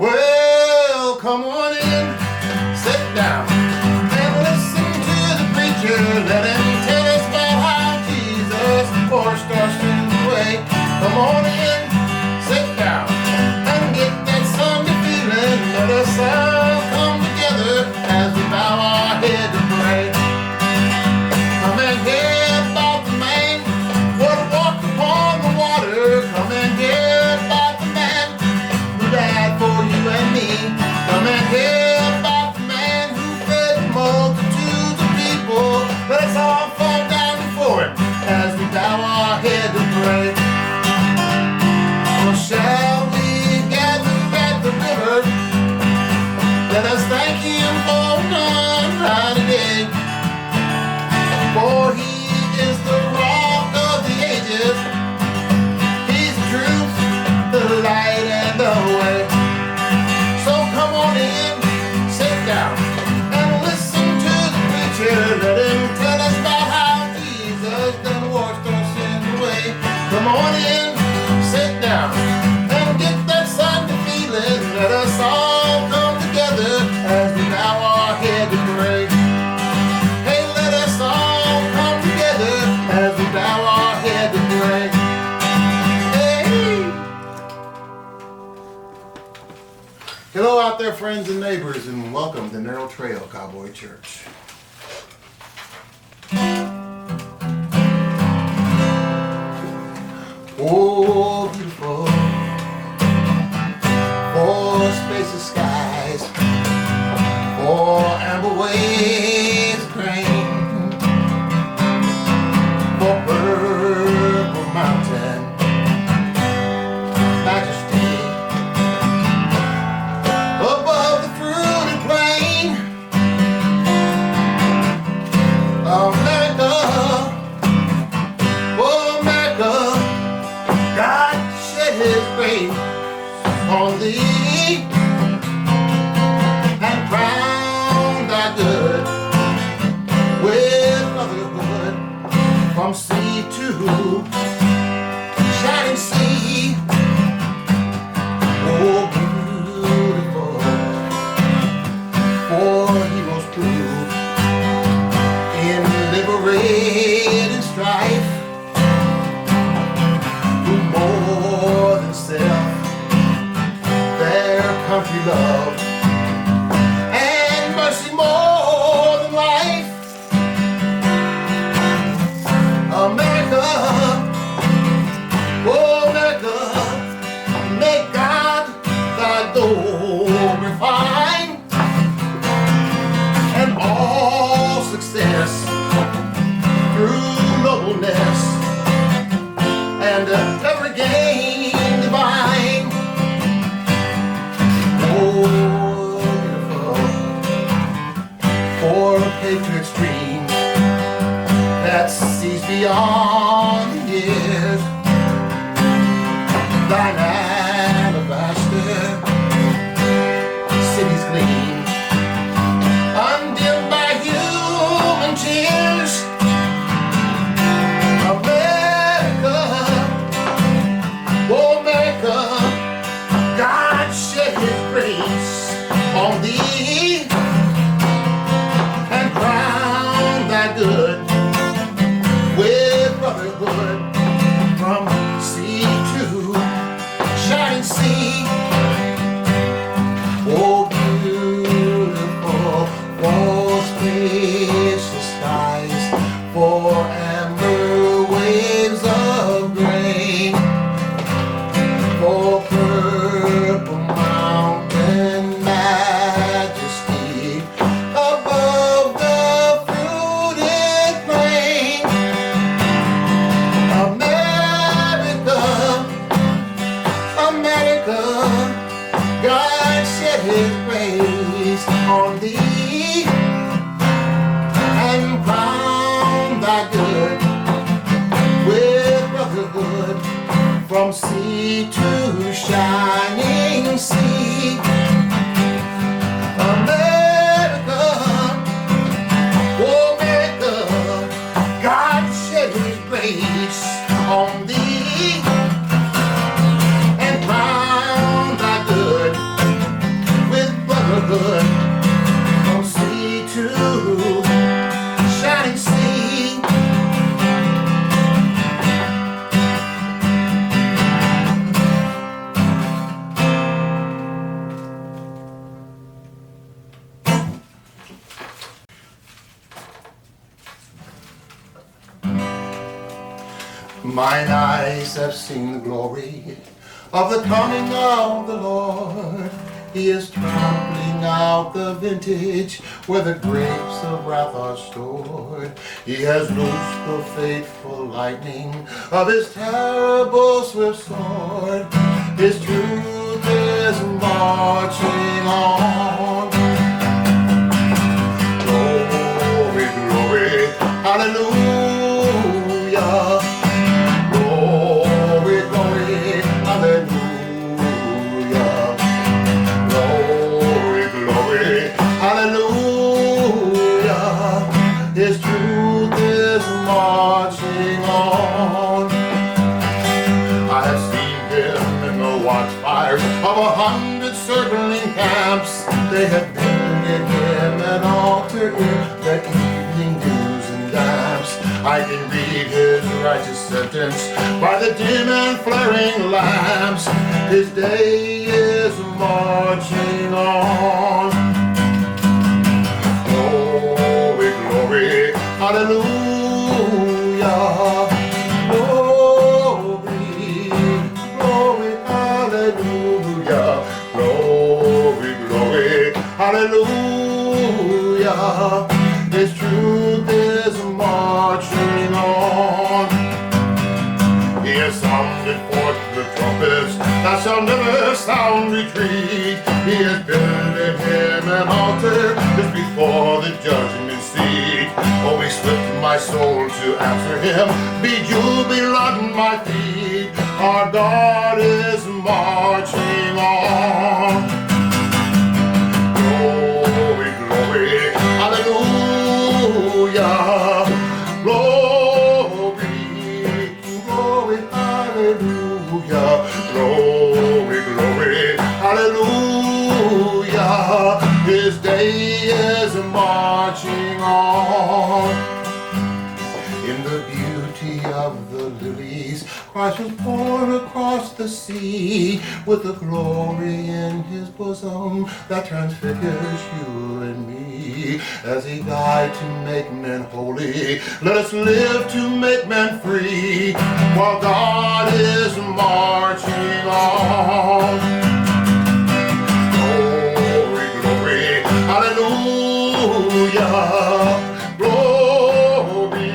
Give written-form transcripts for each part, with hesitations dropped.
Well, come on in, sit down, and listen to the preacher. Let him tell us about how Jesus washed our sins away. Come on in, sit down, and get that Sunday feeling. Let us all come together as we bow our head to pray. Come and hear about the man who walked upon the water. Come and hear about the man who died for you and me. Come and hear about the man who fed multitudes of people. Let's all fall down before him as we bow our head to pray. Or shall we gather at the river? Let us thank him for one rainy day. For he is the rock of the ages. He's the truth, the light, and the way. So come on in, sit down, and listen to the preacher. Let him tell us about how Jesus done washed our sins away. Come on in, sit down, and get that Sunday feeling. Let us all come together as we bow our head to pray. Hey, let us all come together as we bow our head to pray. Hey! Hello out there, friends and neighbors, and welcome to Narrow Trail Cowboy Church. Oh, beautiful, for spacious skies, for amber waves of grain, for purple mountain majesty, above the fruited plain. America, oh America, God shed his grace on thee and crowned thy good with brotherhood from sea to shining sea. Oh, beautiful, for heroes prove in liberating strife, who more than self their country love, and mercy more than life. America, oh America, may God thy glorify, and all success through nobleness and every gain divine. Oh, beautiful, for patriot's dream that sees beyond the years. Thine alabaster cities gleam, undimmed by human tears. America, oh America, God shed his grace on thee and crowned thy good with brotherhood from sea to shining sea. Oh, beautiful, for spacious skies, for amber waves of grain, for purple mountain majesty, above the fruited plain. America, America, God shed his grace on thee and crowned thy good with brotherhood from sea to shining sea. America, oh America, God shed his grace on thee and crowned thy good Mine eyes have seen the glory of the coming of the Lord. He is trampling out the vintage where the grapes of wrath are stored. He has loosed the fateful lightning of his terrible swift sword. His truth is marching on. Glory, glory, hallelujah. Glory, glory, hallelujah. Hallelujah, His truth is marching on. I have seen Him in the watchfires of 100 circling camps. They have builded Him an altar in the evening dews and damps. I can read His righteous sentence by the dim and flaring lamps. His day is marching on. Glory, hallelujah. Glory, glory, hallelujah. Glory, glory, hallelujah. His truth is marching on. He has sounded forth the trumpets that shall never sound retreat. He has builded Him an altar just before the judgment seat. Oh, be swift my soul to answer Him, be jubilant my feet. Our God is marching on. Glory, glory, hallelujah. Glory, glory, hallelujah. Glory, glory, hallelujah. His day is marching on. In the beauty of the lilies, Christ was born across the sea, with the glory in His bosom that transfigures you and me. As He died to make men holy, let us live to make men free, while God is marching on. Glory, glory, hallelujah. Glory,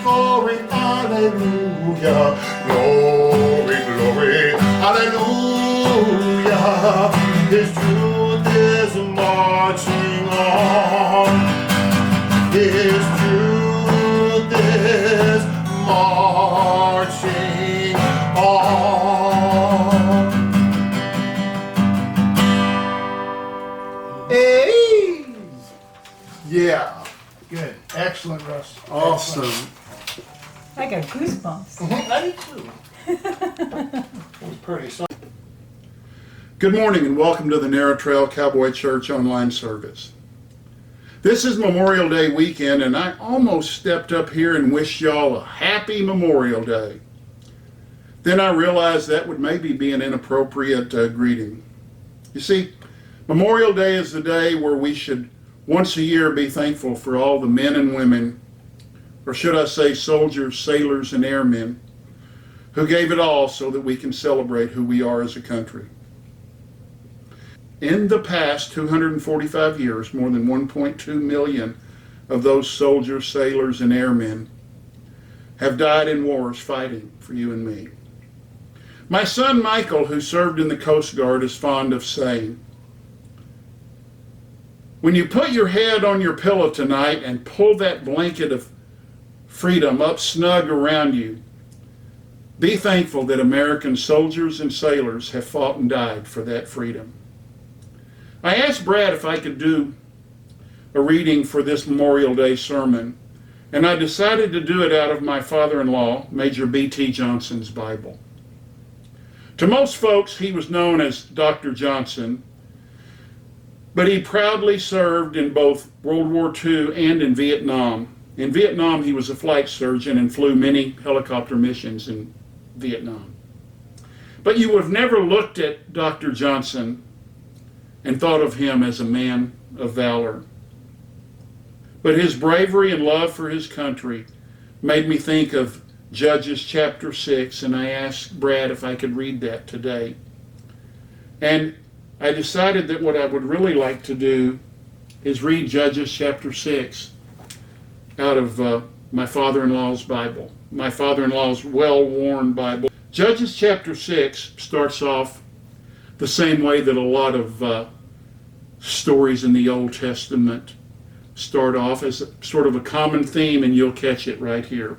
glory, hallelujah. Glory, glory, hallelujah. His truth is marching on. His truth is marching on. Hey! Yeah. Good. Excellent, Russ. Awesome. I got goosebumps. I did too. It was pretty. Good morning and welcome to the Narrow Trail Cowboy Church online service. This is Memorial Day weekend and I almost stepped up here and wished y'all a happy Memorial Day. Then I realized that would maybe be an inappropriate greeting. You see, Memorial Day is the day where we should once a year be thankful for all the men and women, or should I say soldiers, sailors, and airmen, who gave it all so that we can celebrate who we are as a country. In the past 245 years, more than 1.2 million of those soldiers, sailors, and airmen have died in wars fighting for you and me. My son Michael, who served in the Coast Guard, is fond of saying, when you put your head on your pillow tonight and pull that blanket of freedom up snug around you, be thankful that American soldiers and sailors have fought and died for that freedom. I asked Brad if I could do a reading for this Memorial Day sermon, and I decided to do it out of my father-in-law, Major B.T. Johnson's Bible. To most folks, he was known as Dr. Johnson, but he proudly served in both World War II and in Vietnam. In Vietnam, he was a flight surgeon and flew many helicopter missions in Vietnam. But you would have never looked at Dr. Johnson and thought of him as a man of valor. But his bravery and love for his country made me think of Judges chapter 6, and I asked Brad if I could read that today. And I decided that what I would really like to do is read Judges chapter 6 out of my father-in-law's Bible, my father-in-law's well-worn Bible. Judges chapter 6 starts off the same way that a lot of stories in the Old Testament start off, as sort of a common theme, and you'll catch it right here.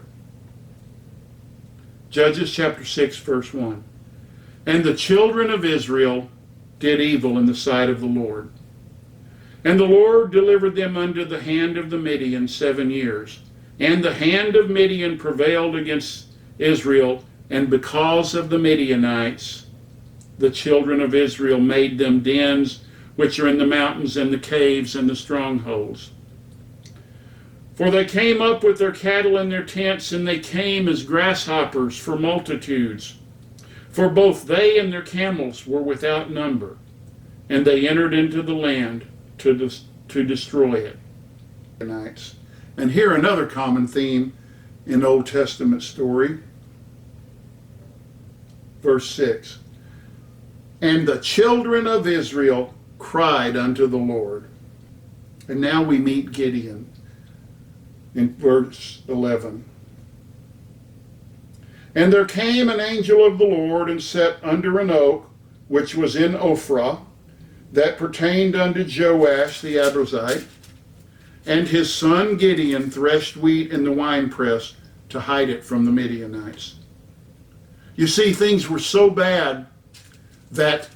Judges chapter 6, verse 1. And the children of Israel did evil in the sight of the Lord. And the Lord delivered them unto the hand of the Midian 7 years. And the hand of Midian prevailed against Israel, and because of the Midianites, the children of Israel made them dens, which are in the mountains and the caves and the strongholds. For they came up with their cattle and their tents, and they came as grasshoppers for multitudes. For both they and their camels were without number, and they entered into the land to destroy it. And here another common theme in Old Testament story. Verse 6. And the children of Israel cried unto the Lord. And now we meet Gideon in verse 11. And there came an angel of the Lord and sat under an oak, which was in Ophrah, that pertained unto Joash the Abiezrite. And his son Gideon threshed wheat in the winepress to hide it from the Midianites. You see, things were so bad that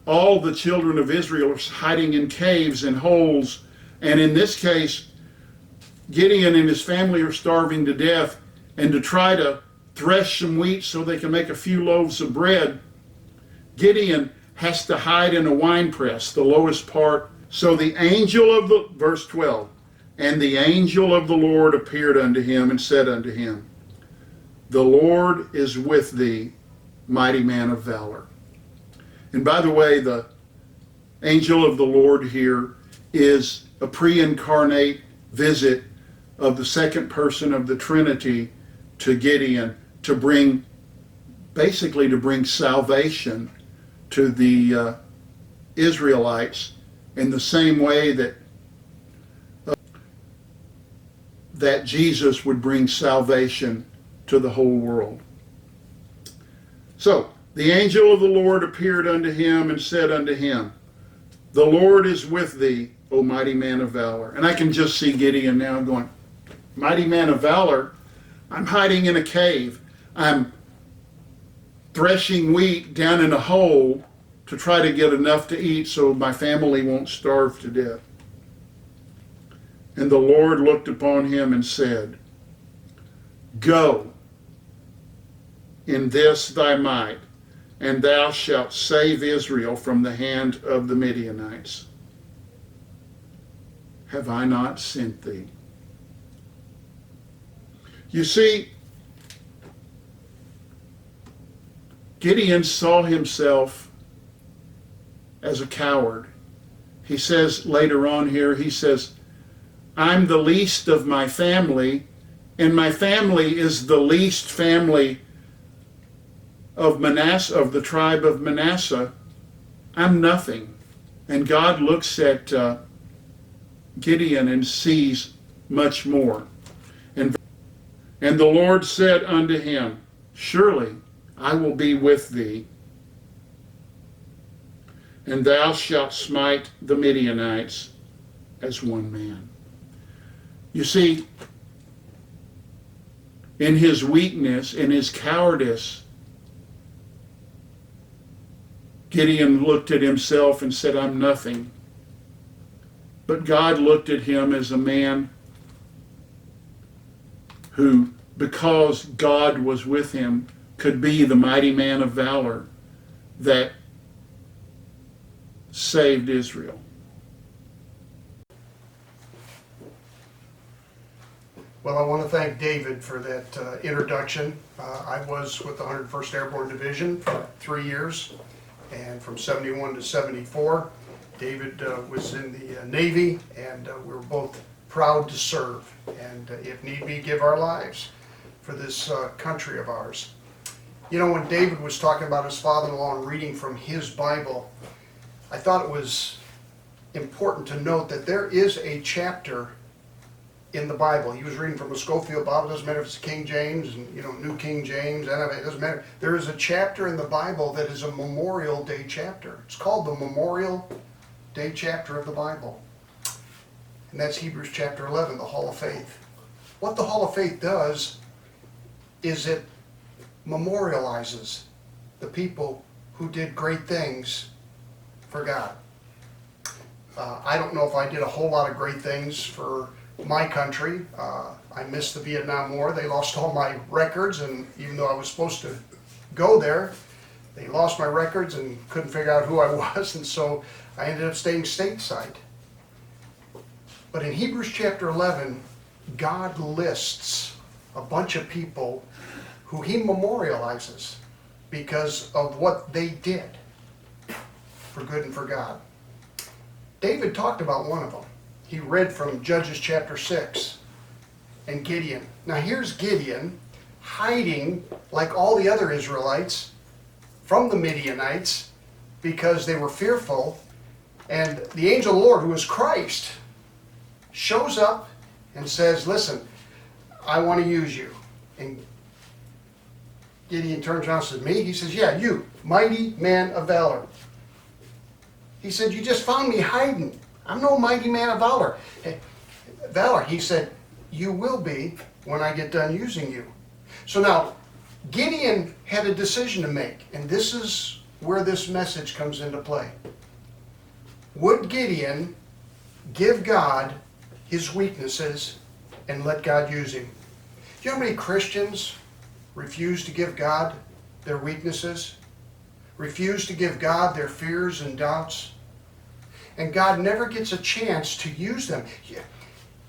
all the children of Israel are hiding in caves and holes. And in this case, Gideon and his family are starving to death. And to try to thresh some wheat so they can make a few loaves of bread, Gideon has to hide in a winepress, the lowest part. So the angel of the, verse 12, and the angel of the Lord appeared unto him and said unto him, the Lord is with thee, mighty man of valor. And by the way, the angel of the Lord here is a pre-incarnate visit of the second person of the Trinity to Gideon to bring, basically to bring salvation to the Israelites in the same way that Jesus would bring salvation to the whole world. So, the angel of the Lord appeared unto him and said unto him, the Lord is with thee, O mighty man of valor. And I can just see Gideon now going, mighty man of valor? I'm hiding in a cave. I'm threshing wheat down in a hole to try to get enough to eat so my family won't starve to death. And the Lord looked upon him and said, go in this thy might, and thou shalt save Israel from the hand of the Midianites. Have I not sent thee? You see, Gideon saw himself as a coward. He says later on here, he says, I'm the least of my family, and my family is the least family of Manasseh, of the tribe of Manasseh. I'm nothing. And God looks at Gideon and sees much more. And the Lord said unto him, surely I will be with thee, and thou shalt smite the Midianites as one man. You see, in his weakness, in his cowardice, Gideon looked at himself and said, I'm nothing. But God looked at him as a man who, because God was with him, could be the mighty man of valor that saved Israel. Well, I want to thank David for that introduction. I was with the 101st Airborne Division for 3 years, and from 71 to 74. David was in the Navy, and we were both proud to serve, and if need be, give our lives for this country of ours. You know, when David was talking about his father-in-law and reading from his Bible, I thought it was important to note that there is a chapter in the Bible. He was reading from a Schofield Bible. It doesn't matter if it's King James and, you know, New King James, NIV, it doesn't matter. There is a chapter in the Bible that is a Memorial Day chapter. It's called the Memorial Day chapter of the Bible. And that's Hebrews chapter 11, the Hall of Faith. What the Hall of Faith does is it memorializes the people who did great things for God. I don't know if I did a whole lot of great things for my country. I missed the Vietnam War. They lost all my records, and even though I was supposed to go there, they lost my records and couldn't figure out who I was, and so I ended up staying stateside. But in Hebrews chapter 11, God lists a bunch of people who he memorializes because of what they did for good and for God. David talked about one of them. He read from Judges chapter 6 and Gideon. Now here's Gideon hiding like all the other Israelites from the Midianites because they were fearful, and the angel of the Lord, who is Christ, shows up and says, listen, I want to use you. And Gideon turns around and says, me? He says, yeah, you, mighty man of valor. He said, you just found me hiding. I'm no mighty man of valor. Valor, he said, you will be when I get done using you. So now, Gideon had a decision to make, and this is where this message comes into play. Would Gideon give God his weaknesses and let God use him? Do you know how many Christians refuse to give God their weaknesses? Refuse to give God their fears and doubts? And God never gets a chance to use them.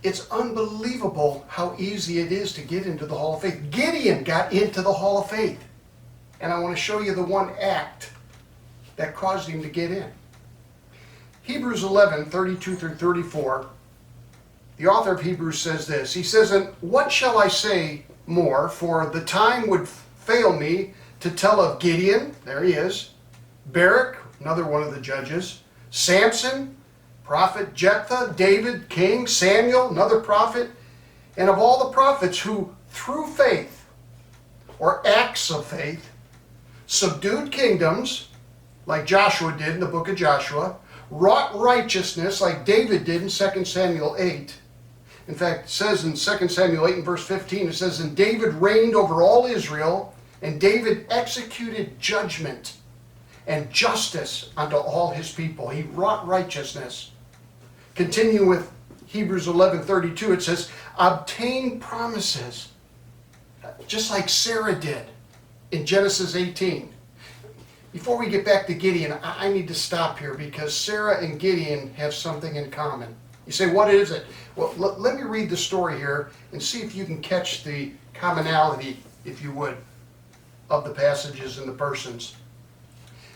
It's unbelievable how easy it is to get into the Hall of Faith. Gideon got into the Hall of Faith. And I want to show you the one act that caused him to get in. Hebrews 11, 32 through 34, the author of Hebrews says this. He says, and what shall I say more, for the time would fail me to tell of Gideon, there he is, Barak, another one of the judges, Samson, prophet Jephthah, David, king, Samuel, another prophet, and of all the prophets who through faith, or acts of faith, subdued kingdoms, like Joshua did in the book of Joshua, wrought righteousness like David did in 2 Samuel 8. In fact, it says in 2 Samuel 8 and verse 15, it says, and David reigned over all Israel, and David executed judgment and justice unto all his people. He wrought righteousness. Continue with Hebrews 11:32, it says, obtain promises, just like Sarah did in Genesis 18. Before we get back to Gideon, I need to stop here because Sarah and Gideon have something in common. You say, what is it? Well, let me read the story here and see if you can catch the commonality, if you would, of the passages and the persons.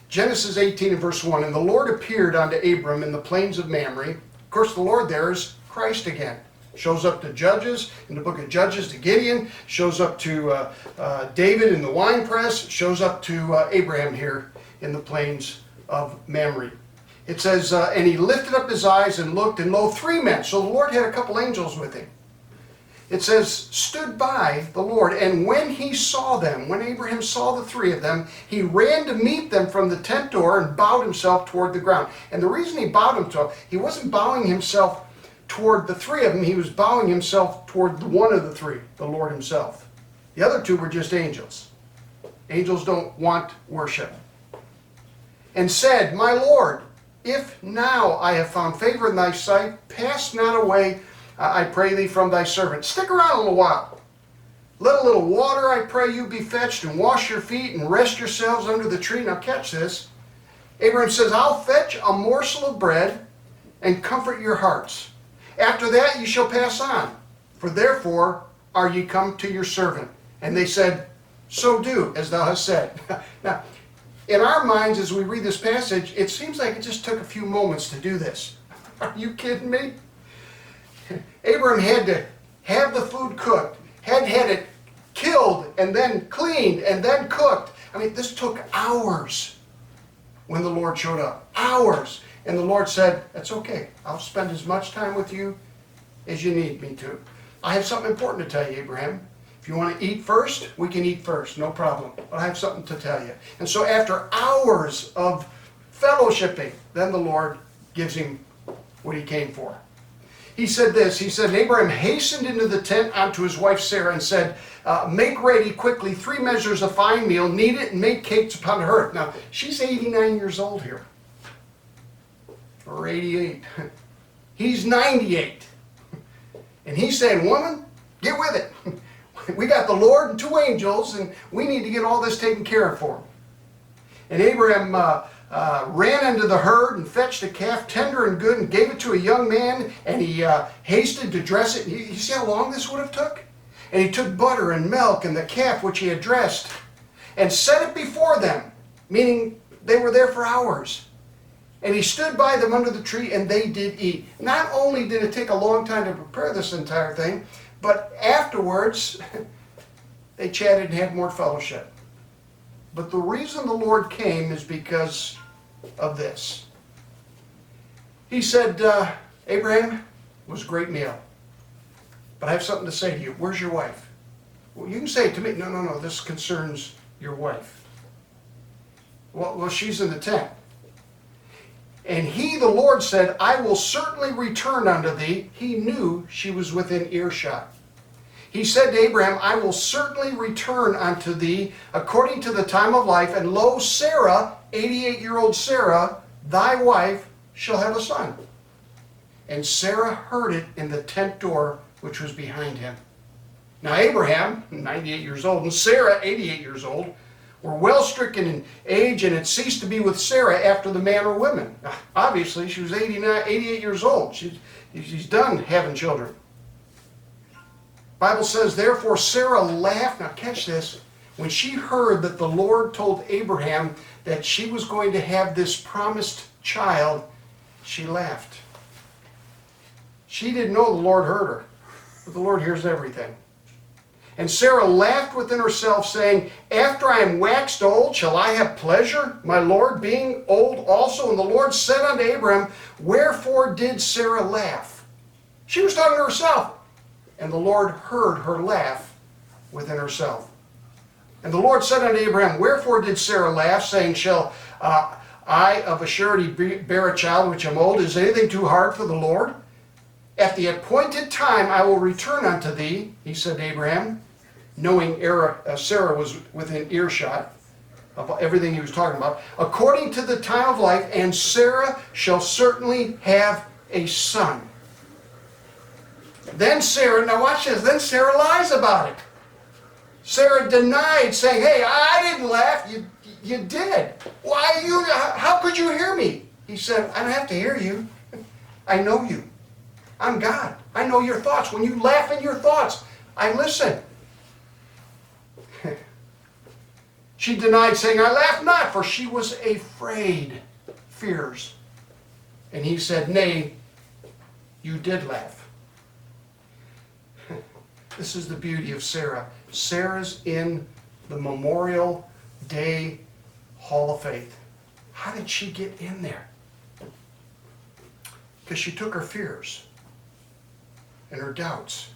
Genesis 18 and verse 1, and the Lord appeared unto Abram in the plains of Mamre. Of course, the Lord there is Christ again. Shows up to Judges, in the book of Judges, to Gideon. Shows up to David in the winepress. Shows up to Abraham here in the plains of Mamre. It says, and he lifted up his eyes and looked, and lo, 3 men. So the Lord had a couple angels with him. It says, stood by the Lord, and when he saw them, when Abraham saw the 3 of them, he ran to meet them from the tent door and bowed himself toward the ground. And the reason he bowed himself, he wasn't bowing himself toward the 3 of them, he was bowing himself toward one of the 3, the Lord himself. The other 2 were just angels. Angels don't want worship. And said, my Lord, if now I have found favor in thy sight, pass not away, I pray thee, from thy servant. Stick around a little while. Let a little water, I pray you, be fetched, and wash your feet, and rest yourselves under the tree. Now catch this. Abraham says, I'll fetch a morsel of bread, and comfort your hearts. After that ye shall pass on, for therefore are ye come to your servant. And they said, so do, as thou hast said. Now, in our minds, as we read this passage, it seems like it just took a few moments to do this. Are you kidding me? Abraham had to have the food cooked, had it killed and then cleaned and then cooked. I mean, this took hours when the Lord showed up. Hours. And the Lord said, that's okay. I'll spend as much time with you as you need me to. I have something important to tell you, Abraham. If you want to eat first, we can eat first. No problem. But I have something to tell you. And so after hours of fellowshipping, then the Lord gives him what he came for. He said this, he said, Abraham hastened into the tent unto his wife Sarah and said, make ready quickly 3 measures of fine meal, knead it and make cakes upon the hearth. Now, she's 89 years old here. Or 88. He's 98. And he's saying, woman, get with it. We got the Lord and 2 angels, and we need to get all this taken care of for him. And Abraham ran into the herd and fetched a calf tender and good and gave it to a young man, and he hasted to dress it. You see how long this would have took? And he took butter and milk and the calf which he had dressed and set it before them, meaning they were there for hours. And he stood by them under the tree, and they did eat. Not only did it take a long time to prepare this entire thing, but afterwards, they chatted and had more fellowship. But the reason the Lord came is because of this. He said, Abraham, it was a great meal. But I have something to say to you. Where's your wife? Well, you can say it to me. No, this concerns your wife. Well, she's in the tent. And he, the Lord, said, I will certainly return unto thee. He knew she was within earshot. He said to Abraham, I will certainly return unto thee according to the time of life. And lo, Sarah, 88-year-old Sarah, thy wife, shall have a son. And Sarah heard it in the tent door which was behind him. Now Abraham, 98 years old, and Sarah, 88 years old, were well stricken in age, and had ceased to be with Sarah after the manner of women. Now, obviously, she was 88 years old. She's done having children. Bible says, therefore Sarah laughed. Now catch this. When she heard that the Lord told Abraham that she was going to have this promised child, she laughed. She didn't know the Lord heard her, but the Lord hears everything. And Sarah laughed within herself, saying, after I am waxed old, shall I have pleasure, my Lord being old also? And the Lord said unto Abraham, wherefore did Sarah laugh? She was talking to herself. And the Lord heard her laugh within herself. And the Lord said unto Abraham, wherefore did Sarah laugh, saying, shall I of a surety bear a child which am old? Is anything too hard for the Lord? At the appointed time I will return unto thee, he said to Abraham, knowing Sarah was within earshot of everything he was talking about, according to the time of life, and Sarah shall certainly have a son. Then Sarah, now watch this, then Sarah lies about it. Sarah denied, saying, hey, I didn't laugh, you did. How could you hear me? He said, I don't have to hear you. I know you. I'm God. I know your thoughts. When you laugh in your thoughts, I listen. She denied, saying, I laughed not, for she was afraid, fears. And he said, nay, you did laugh. This is the beauty of Sarah. Sarah's in the Memorial Day Hall of Faith. How did she get in there? Because she took her fears and her doubts.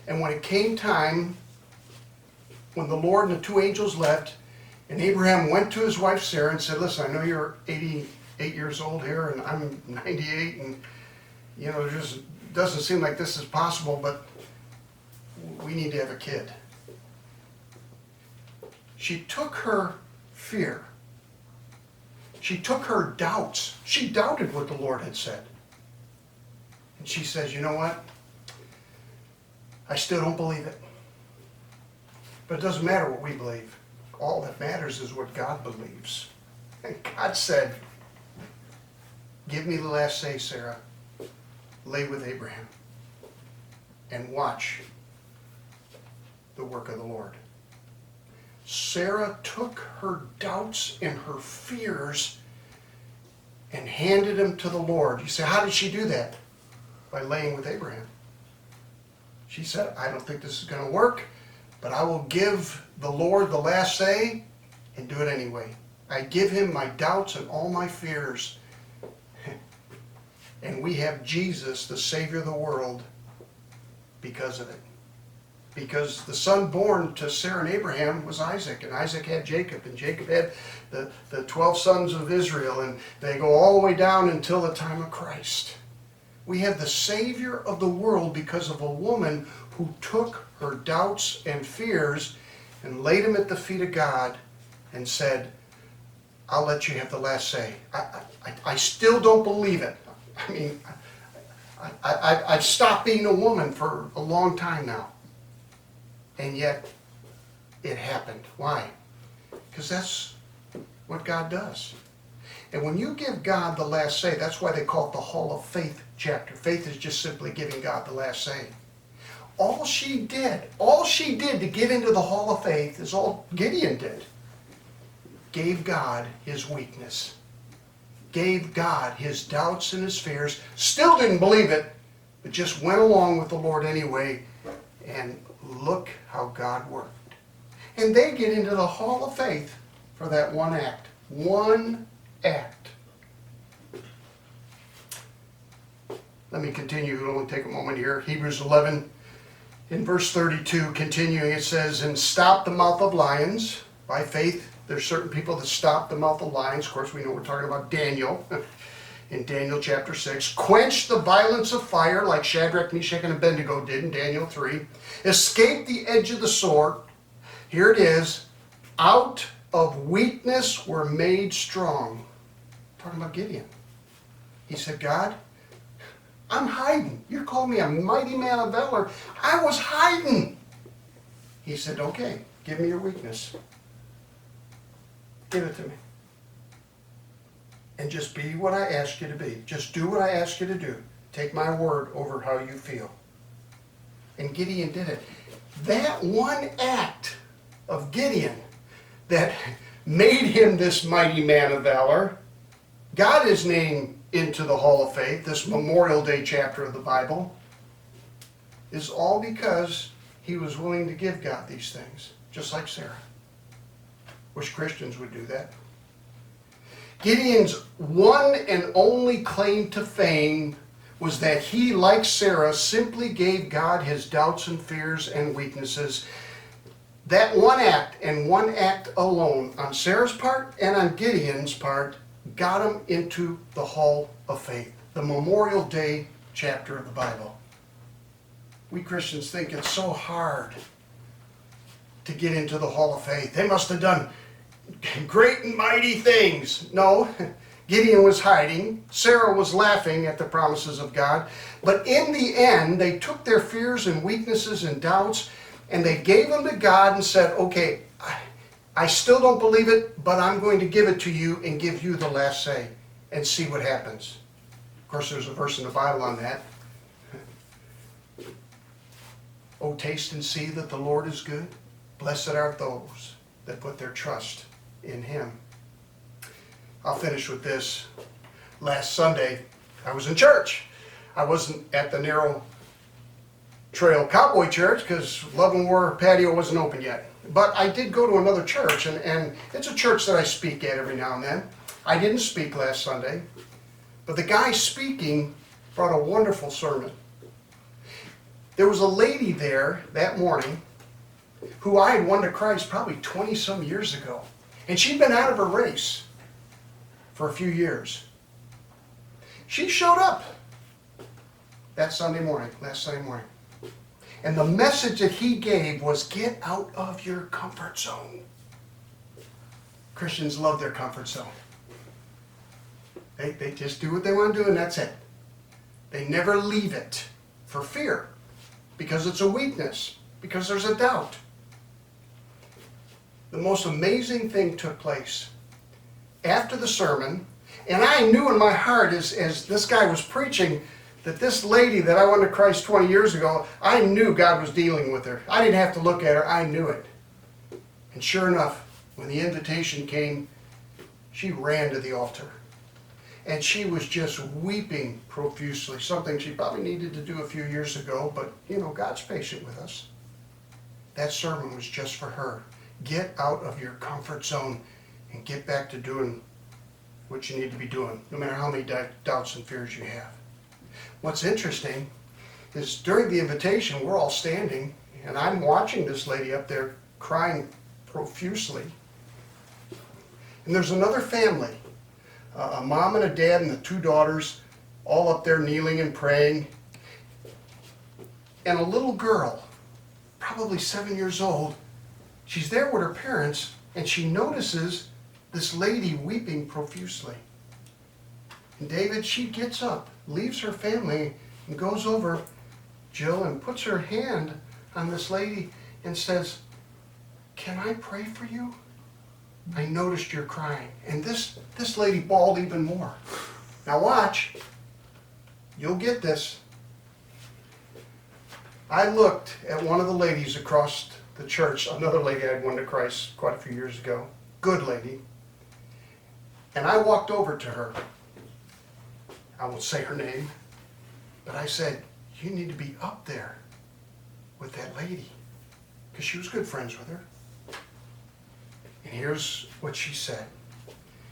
And when it came time, when the Lord and the 2 angels left, and Abraham went to his wife Sarah and said, listen, I know you're 88 years old here, and I'm 98, and it just doesn't seem like this is possible, but we need to have a kid. She took her fear. She took her doubts. She doubted what the Lord had said. And she says, you know what? I still don't believe it. But it doesn't matter what we believe. All that matters is what God believes. And God said, give me the last say, Sarah. Lay with Abraham. And watch the work of the Lord. Sarah took her doubts and her fears and handed them to the Lord. You say, how did she do that? by laying with Abraham. She said, I don't think this is going to work, but I will give the Lord the last say and do it anyway. I give him my doubts and all my fears. And we have Jesus, the Savior of the world, because of it. Because the son born to Sarah and Abraham was Isaac, and Isaac had Jacob, and Jacob had the 12 sons of Israel, and they go all the way down until the time of Christ. We have the Savior of the world because of a woman who took her doubts and fears and laid them at the feet of God and said, I'll let you have the last say. I still don't believe it. I mean, I've stopped being a woman for a long time now. And yet, it happened. Why? Because that's what God does. And when you give God the last say, that's why they call it the Hall of Faith chapter. Faith is just simply giving God the last say. All she did to get into the Hall of Faith is all Gideon did. Gave God his weakness. Gave God his doubts and his fears. Still didn't believe it, but just went along with the Lord anyway. And look how God worked. And they get into the Hall of Faith for that one act. One act. Let me continue. It'll only take a moment here. Hebrews 11, in verse 32, continuing, it says, and stop the mouth of lions. By faith, there's certain people that stop the mouth of lions. Of course, we know we're talking about Daniel. In Daniel chapter 6. Quench the violence of fire like Shadrach, Meshach, and Abednego did in Daniel 3. Escape the edge of the sword. Here it is. Out of weakness were made strong. Talking about Gideon. He said, God, I'm hiding. You called me a mighty man of valor. I was hiding. He said, okay, give me your weakness. Give it to me. And just be what I ask you to be. Just do what I ask you to do. Take my word over how you feel. And Gideon did it. That one act of Gideon that made him this mighty man of valor, got his name into the Hall of Faith, this Memorial Day chapter of the Bible, is all because he was willing to give God these things, just like Sarah. Wish Christians would do that. Gideon's one and only claim to fame was that he, like Sarah, simply gave God his doubts and fears and weaknesses. That one act and one act alone, on Sarah's part and on Gideon's part, got him into the Hall of Faith, the Memorial Day chapter of the Bible. We Christians think it's so hard to get into the Hall of Faith. They must have done great and mighty things. No, Gideon was hiding. Sarah was laughing at the promises of God. But in the end, they took their fears and weaknesses and doubts and they gave them to God and said, okay, I still don't believe it, but I'm going to give it to you and give you the last say and see what happens. Of course, there's a verse in the Bible on that. Oh, taste and see that the Lord is good. Blessed are those that put their trust in him. I'll finish with this. Last Sunday, I was in church. I wasn't at the Narrow Trail Cowboy Church because Love and War patio wasn't open yet. But I did go to another church, and it's a church that I speak at every now and then. I didn't speak last Sunday, but the guy speaking brought a wonderful sermon. There was a lady there that morning who I had won to Christ probably 20-some years ago. And she'd been out of her race for a few years. She showed up that last Sunday morning. And the message that he gave was, get out of your comfort zone. Christians love their comfort zone. They just do what they want to do and that's it. They never leave it for fear, because it's a weakness, because there's a doubt. The most amazing thing took place after the sermon, and I knew in my heart as this guy was preaching that this lady that I won to Christ 20 years ago, I knew God was dealing with her. I didn't have to look at her, I knew it. And sure enough, when the invitation came, she ran to the altar. and she was just weeping profusely, something she probably needed to do a few years ago, but you know, God's patient with us. That sermon was just for her. Get out of your comfort zone and get back to doing what you need to be doing, no matter how many doubts and fears you have. What's interesting is during the invitation, we're all standing, and I'm watching this lady up there crying profusely. And there's another family, a mom and a dad and the two daughters, all up there kneeling and praying. And a little girl, probably 7 years old, she's there with her parents, and she notices this lady weeping profusely. And David, she gets up, leaves her family, and goes over, Jill, and puts her hand on this lady and says, "Can I pray for you? I noticed you're crying." And this lady bawled even more. Now watch. You'll get this. I looked at one of the ladies across the church, another lady I'd won to Christ quite a few years ago, good lady, and I walked over to her. I won't say her name, but I said, "You need to be up there with that lady," because she was good friends with her. And here's what she said.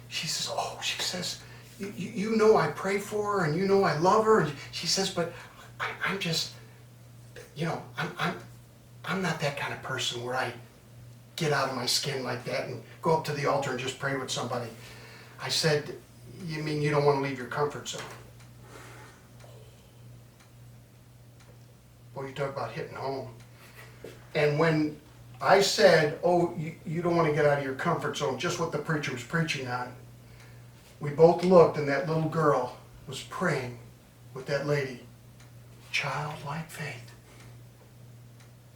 She says, she says, you know I pray for her and you know I love her. And she says, but I'm just, I'm not that kind of person where I get out of my skin like that and go up to the altar and just pray with somebody. I said, "You mean you don't want to leave your comfort zone?" Well, you talk about hitting home. And when I said, you don't want to get out of your comfort zone, just what the preacher was preaching on, we both looked, and that little girl was praying with that lady. Childlike faith.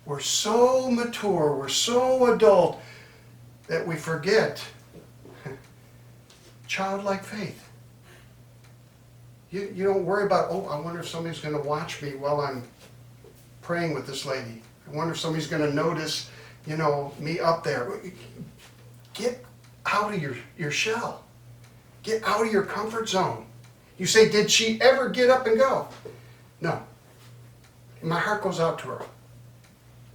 We're so mature, we're so adult that we forget childlike faith. You don't worry about, I wonder if somebody's going to watch me while I'm praying with this lady. I wonder if somebody's going to notice, me up there. Get out of your shell. Get out of your comfort zone. You say, did she ever get up and go? No. And my heart goes out to her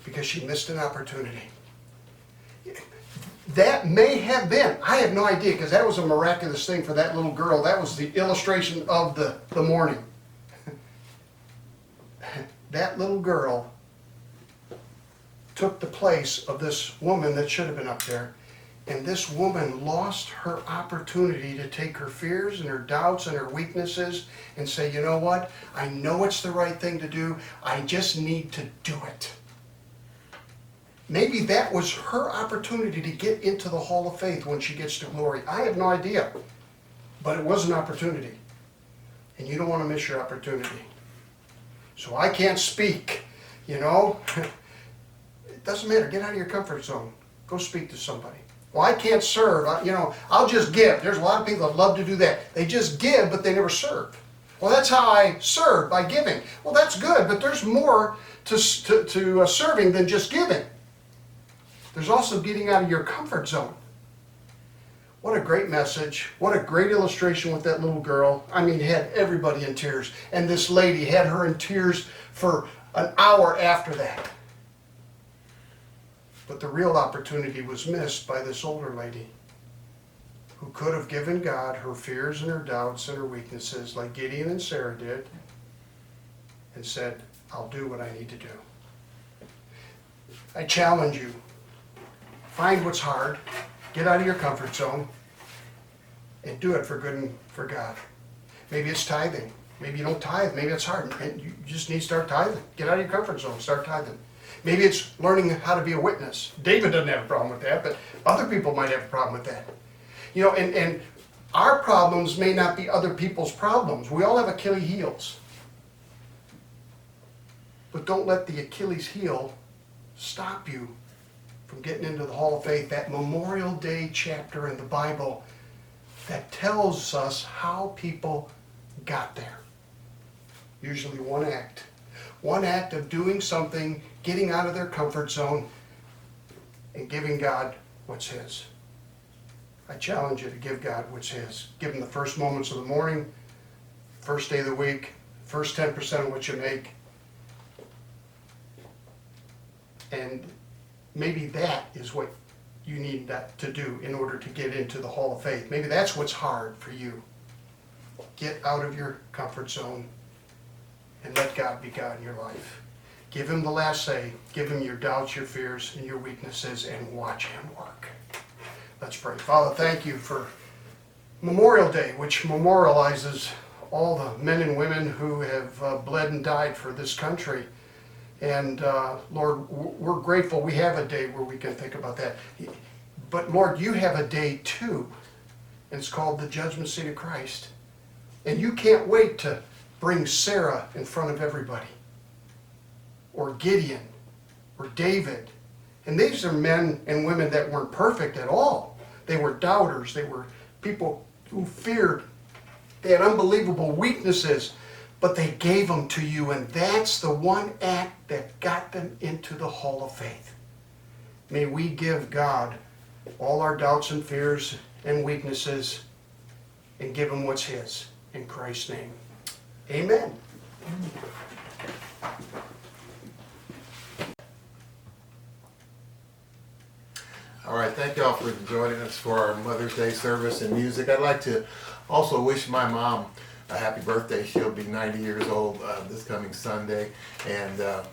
because she missed an opportunity. That may have been, I have no idea, because that was a miraculous thing for that little girl. That was the illustration of the morning. That little girl took the place of this woman that should have been up there. And this woman lost her opportunity to take her fears and her doubts and her weaknesses and say, you know what? I know it's the right thing to do. I just need to do it. Maybe that was her opportunity to get into the Hall of Faith when she gets to glory. I have no idea. But it was an opportunity. And you don't want to miss your opportunity. So I can't speak, It doesn't matter. Get out of your comfort zone. Go speak to somebody. Well, I can't serve. I'll just give. There's a lot of people that love to do that. They just give, but they never serve. Well, that's how I serve, by giving. Well, that's good, but there's more to serving than just giving. There's also getting out of your comfort zone. What a great message. What a great illustration with that little girl. Had everybody in tears. And this lady had her in tears for an hour after that. But the real opportunity was missed by this older lady who could have given God her fears and her doubts and her weaknesses like Gideon and Sarah did and said, I'll do what I need to do. I challenge you. Find what's hard. Get out of your comfort zone and do it for good and for God. Maybe it's tithing. Maybe you don't tithe. Maybe it's hard. And you just need to start tithing. Get out of your comfort zone. Start tithing. Maybe it's learning how to be a witness. David doesn't have a problem with that, but other people might have a problem with that. And our problems may not be other people's problems. We all have Achilles heels. But don't let the Achilles heel stop you from getting into the Hall of Faith, that Memorial Day chapter in the Bible that tells us how people got there. Usually one act. One act of doing something, getting out of their comfort zone, and giving God what's His. I challenge you to give God what's His. Give Him the first moments of the morning, first day of the week, first 10% of what you make. And maybe that is what you need that to do in order to get into the Hall of Faith. Maybe that's what's hard for you. Get out of your comfort zone and let God be God in your life. Give Him the last say. Give Him your doubts, your fears, and your weaknesses, and watch Him work. Let's pray. Father, thank you for Memorial Day, which memorializes all the men and women who have bled and died for this country. And Lord, we're grateful we have a day where we can think about that. But Lord, you have a day too, and it's called the Judgment Seat of Christ. And you can't wait to bring Sarah in front of everybody, or Gideon, or David. And these are men and women that weren't perfect at all. They were doubters. They were people who feared. They had unbelievable weaknesses, but they gave them to you, and that's the one act that got them into the Hall of Faith. May we give God all our doubts and fears and weaknesses and give Him what's His. In Christ's name, amen. All right, thank y'all for joining us for our Mother's Day service and music. I'd like to also wish my mom a happy birthday. She'll be 90 years old this coming Sunday, and I'd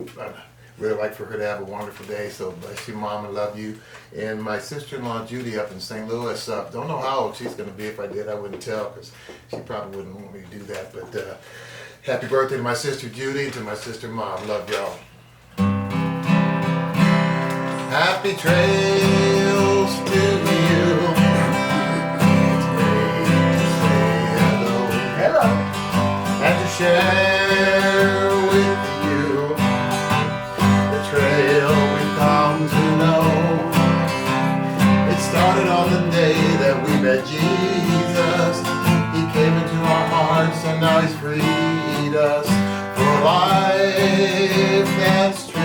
really like for her to have a wonderful day. So bless you, Mom, and love you. And my sister-in-law Judy up in St. Louis, don't know how old she's going to be. If I did, I wouldn't tell, because she probably wouldn't want me to do that. But happy birthday to my sister Judy and to my sister Mom. Love y'all. Happy trails to you. It's great to say hello. Hello. And to share with you the trail we've come to know. It started on the day that we met Jesus. He came into our hearts and now He's freed us for a life that's true.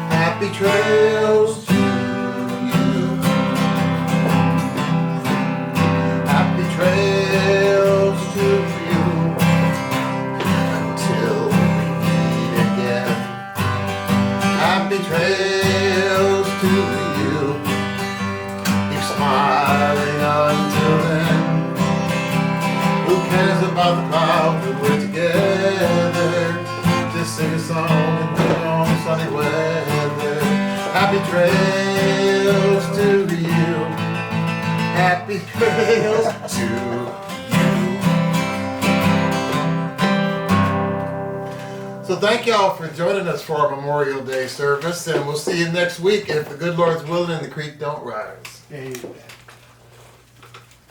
Happy trails to you. Happy trails to you. Until we meet again. Happy trails to you. Keep smiling until then. Who cares about the clouds when we're together? Just sing a song and put on sunny weather. Happy trails to you. Happy trails to you. So thank y'all for joining us for our Memorial Day service, and we'll see you next week if the good Lord's willing and the creek don't rise. Amen.